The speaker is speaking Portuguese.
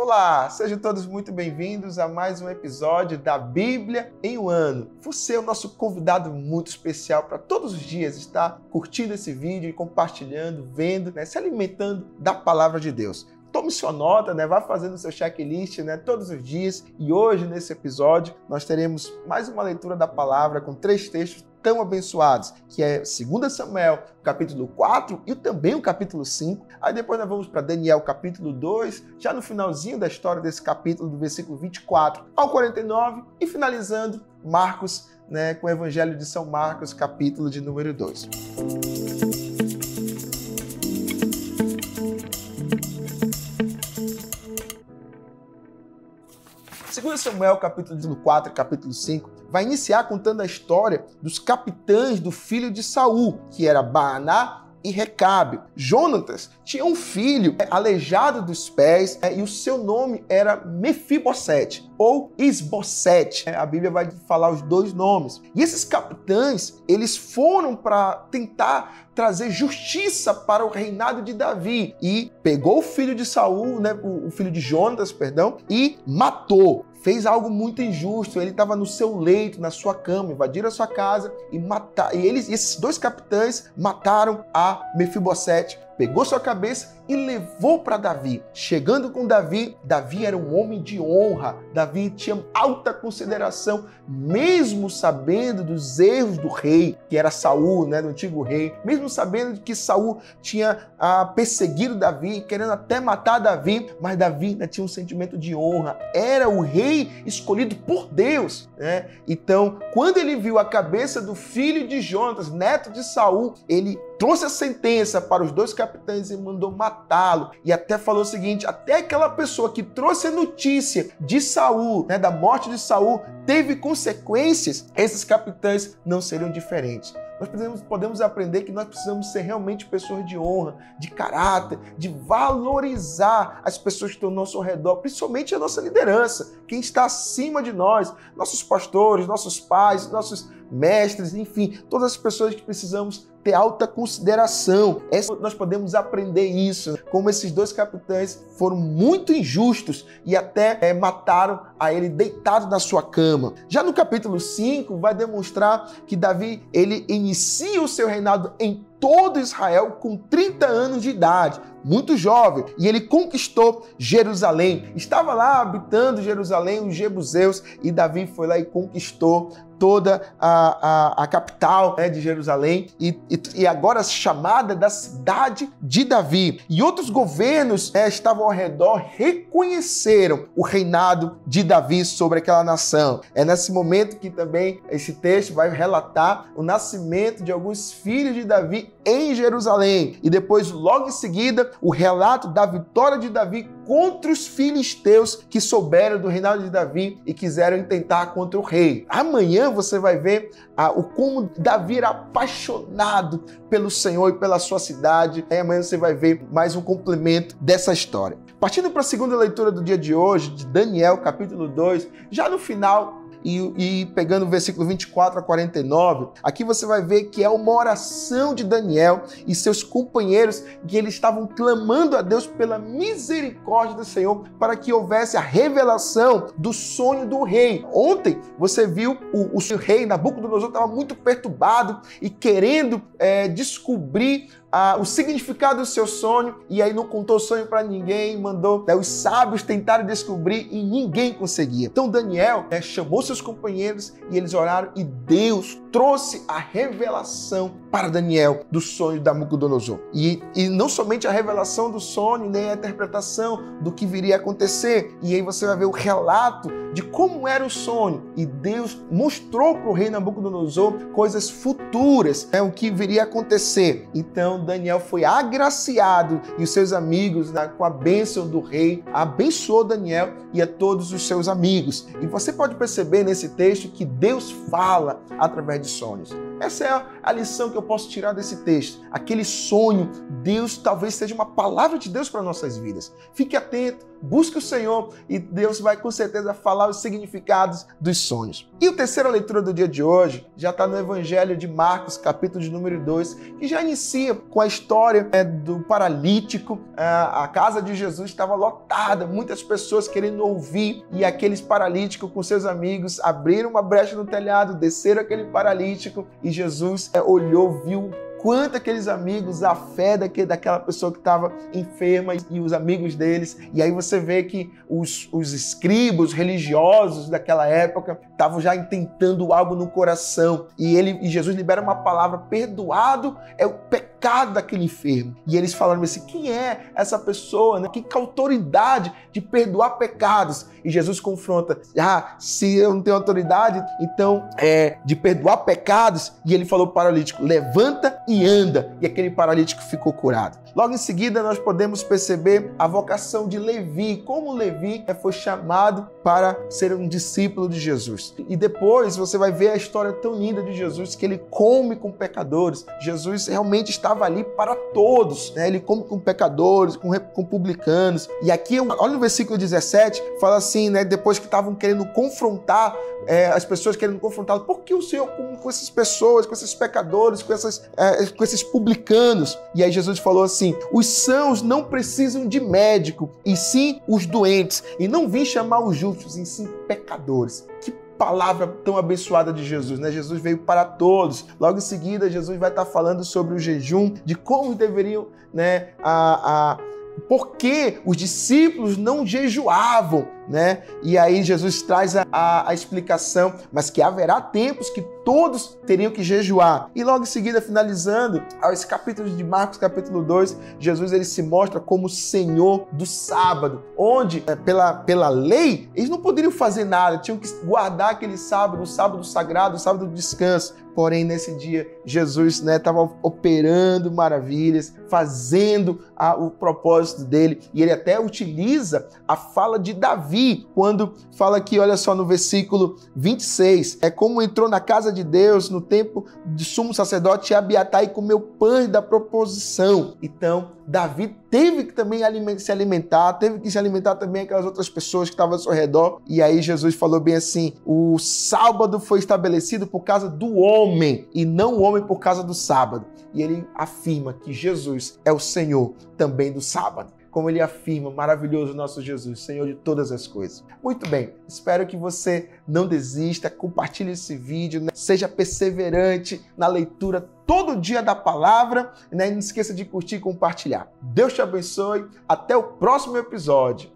Olá, sejam todos muito bem-vindos a mais um episódio da Bíblia em um ano. Você é o nosso convidado muito especial para todos os dias estar curtindo esse vídeo e compartilhando, vendo, se alimentando da palavra de Deus. Tome sua nota, vá fazendo seu checklist todos os dias. E hoje, nesse episódio, nós teremos mais uma leitura da palavra com 3 textos tão abençoados, que é 2 Samuel, capítulo 4 e também o capítulo 5. Aí depois nós vamos para Daniel, capítulo 2, já no finalzinho da história desse capítulo, do versículo 24 ao 49, e finalizando Marcos, com o Evangelho de São Marcos, capítulo de número 2. Segundo Samuel, capítulo 4 e capítulo 5, vai iniciar contando a história dos capitães do filho de Saul, que era Baaná e Recabe. Jonatas tinha um filho aleijado dos pés e o seu nome era Mefibosete ou Isbosete. A Bíblia vai falar os 2 nomes. E esses capitães, eles foram para tentar trazer justiça para o reinado de Davi e pegou o filho de Saul, o filho de Jonatas, e matou. Fez algo muito injusto. Ele estava no seu leito, na sua cama, invadiram a sua casa e mataram. E esses 2 capitães mataram a Mefibosete, pegou sua cabeça e levou para Davi. Chegando com Davi, Davi era um homem de honra. Davi tinha alta consideração, mesmo sabendo dos erros do rei, que era Saul, do antigo rei, mesmo sabendo que Saul tinha perseguido Davi, querendo até matar Davi, mas Davi ainda tinha um sentimento de honra. Era o rei escolhido por Deus. Então, quando ele viu a cabeça do filho de Jonatas, neto de Saul, ele trouxe a sentença para os 2 capitães e mandou matá-lo. E até falou o seguinte: até aquela pessoa que trouxe a notícia de Saul, da morte de Saul, teve consequências, esses capitães não seriam diferentes. Nós podemos aprender que nós precisamos ser realmente pessoas de honra, de caráter, de valorizar as pessoas que estão ao nosso redor, principalmente a nossa liderança, quem está acima de nós, nossos pastores, nossos pais, nossos mestres, enfim, todas as pessoas que precisamos ter alta consideração. Nós podemos aprender isso, como esses 2 capitães foram muito injustos e até mataram a ele deitado na sua cama. Já no capítulo 5 vai demonstrar que Davi, ele inicia o seu reinado em todo Israel com 30 anos de idade, muito jovem, e ele conquistou Jerusalém. Estava lá habitando Jerusalém os jebuseus e Davi foi lá e conquistou toda a capital de Jerusalém e agora chamada da cidade de Davi. E outros governos estavam ao redor, reconheceram o reinado de Davi sobre aquela nação. É nesse momento que também esse texto vai relatar o nascimento de alguns filhos de Davi em Jerusalém. E depois, logo em seguida, o relato da vitória de Davi contra os filisteus que souberam do reinado de Davi e quiseram intentar contra o rei. Amanhã você vai ver como Davi era apaixonado pelo Senhor e pela sua cidade. Aí amanhã você vai ver mais um complemento dessa história. Partindo para a segunda leitura do dia de hoje, de Daniel, capítulo 2, já no final, e pegando o versículo 24 a 49, aqui você vai ver que é uma oração de Daniel e seus companheiros, que eles estavam clamando a Deus pela misericórdia do Senhor para que houvesse a revelação do sonho do rei. Ontem você viu o rei Nabucodonosor estava muito perturbado e querendo descobrir o significado do seu sonho, e aí não contou o sonho para ninguém, mandou os sábios tentarem descobrir e ninguém conseguia. Então Daniel chamou seus companheiros e eles oraram e Deus trouxe a revelação para Daniel do sonho de Nabucodonosor. E não somente a revelação do sonho, nem a interpretação do que viria a acontecer. E aí você vai ver o relato de como era o sonho. E Deus mostrou para o rei Nabucodonosor coisas futuras, o que viria a acontecer. Então Daniel foi agraciado e os seus amigos, com a bênção do rei, abençoou Daniel e a todos os seus amigos. E você pode perceber nesse texto que Deus fala através de sonhos. Essa é a lição que eu posso tirar desse texto. Aquele sonho, Deus talvez seja uma palavra de Deus para nossas vidas. Fique atento, busque o Senhor e Deus vai com certeza falar os significados dos sonhos. E a terceira leitura do dia de hoje já está no Evangelho de Marcos, capítulo de número 2, que já inicia com a história do paralítico. A casa de Jesus estava lotada, muitas pessoas querendo ouvir, e aqueles paralíticos com seus amigos abriram uma brecha no telhado, desceram aquele paralítico e Jesus olhou, viu quanto aqueles amigos, a fé daquela pessoa que estava enferma e os amigos deles. E aí você vê que os escribas religiosos daquela época estavam já intentando algo no coração. E Jesus libera uma palavra: perdoado é o pecado daquele enfermo. E eles falaram assim: quem é essa pessoa, né? Que autoridade de perdoar pecados? E Jesus confronta: se eu não tenho autoridade, então de perdoar pecados. E ele falou para o paralítico: levanta e anda. E aquele paralítico ficou curado. Logo em seguida, nós podemos perceber a vocação de Levi, como Levi foi chamado para ser um discípulo de Jesus. E depois você vai ver a história tão linda de Jesus, que ele come com pecadores. Jesus realmente estava ali para todos, né? Ele come com pecadores, com publicanos. E aqui, olha no versículo 17, fala assim, né? Depois que estavam querendo confrontar, as pessoas querendo confrontá-lo: por que o Senhor come com essas pessoas, com esses pecadores, com esses publicanos? E aí Jesus falou assim: os sãos não precisam de médico, e sim os doentes. E não vim chamar os justos, e sim pecadores. Que palavra tão abençoada de Jesus, né? Jesus veio para todos. Logo em seguida, Jesus vai estar falando sobre o jejum, de como deveriam, né, por que os discípulos não jejuavam, né? E aí Jesus traz a explicação, mas que haverá tempos que todos teriam que jejuar. E logo em seguida, finalizando, esse capítulo de Marcos, capítulo 2, Jesus ele se mostra como Senhor do sábado, onde, pela lei, eles não poderiam fazer nada, tinham que guardar aquele sábado, o sábado sagrado, o sábado do descanso. Porém, nesse dia, Jesus estava operando maravilhas, fazendo o propósito dele. E ele até utiliza a fala de Davi, quando fala aqui, olha só, no versículo 26, como entrou na casa de Deus no tempo de sumo sacerdote Abiatar e comeu pães da proposição. Então, Davi teve que também se alimentar, teve que se alimentar também aquelas outras pessoas que estavam ao seu redor. E aí Jesus falou bem assim: o sábado foi estabelecido por causa do homem e não o homem por causa do sábado. E ele afirma que Jesus é o Senhor também do sábado. Como ele afirma, maravilhoso nosso Jesus, Senhor de todas as coisas. Muito bem, espero que você não desista, compartilhe esse vídeo, né? Seja perseverante na leitura todo dia da palavra, né? E não esqueça de curtir e compartilhar. Deus te abençoe, até o próximo episódio.